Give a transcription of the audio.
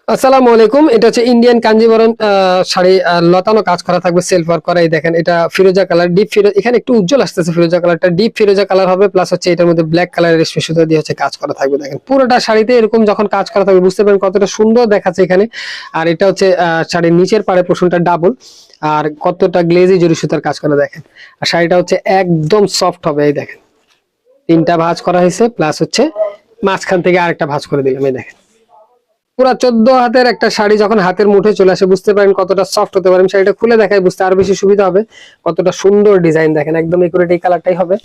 আসসালামু আলাইকুম। এটা হচ্ছে ইন্ডিয়ান কাঞ্জিবরম শাড়ি, লতানো কাজ করা থাকবে, সেলফ ওয়ার্ক করা। এই দেখেন, এটা ফিরোজা কালার, ডিপ ফিরোজা, এখানে একটু উজ্জ্বল আসতেছে ফিরোজা কালারটা, ডিপ ফিরোজা কালার হবে। প্লাস হচ্ছে এটার মধ্যে ব্ল্যাক কালারের রেশমি সুতা দিয়ে হচ্ছে কাজ করা থাকবে। দেখেন পুরোটা শাড়িতে এরকম যখন কাজ করা থাকবে বুঝতে পারেন কতটা সুন্দর দেখাচ্ছে এখানে। আর এটা হচ্ছে শাড়ির নিচের পাড়ে পোর্শনটা ডাবল, আর কতটা গ্লেজি জরি সুতার কাজ করা দেখেন। আর শাড়িটা হচ্ছে একদম সফট হবে। এই দেখেন, তিনটা ভাঁজ করা হয়েছে, প্লাস হচ্ছে মাঝখান থেকে আরেকটা ভাঁজ করে দিলাম। এই দেখেন, পুরা 14 হাতের একটা শাড়ি যখন হাতের মুঠে চলে আসে বুঝতে পারেন কতটা সফট হতে পারে। শাড়িটা খুলে দেখাই, বুঝতে আরো বেশি সুবিধা হবে। কতটা সুন্দর ডিজাইন দেখেন, একদম একুরেট এই কালারটাই হবে।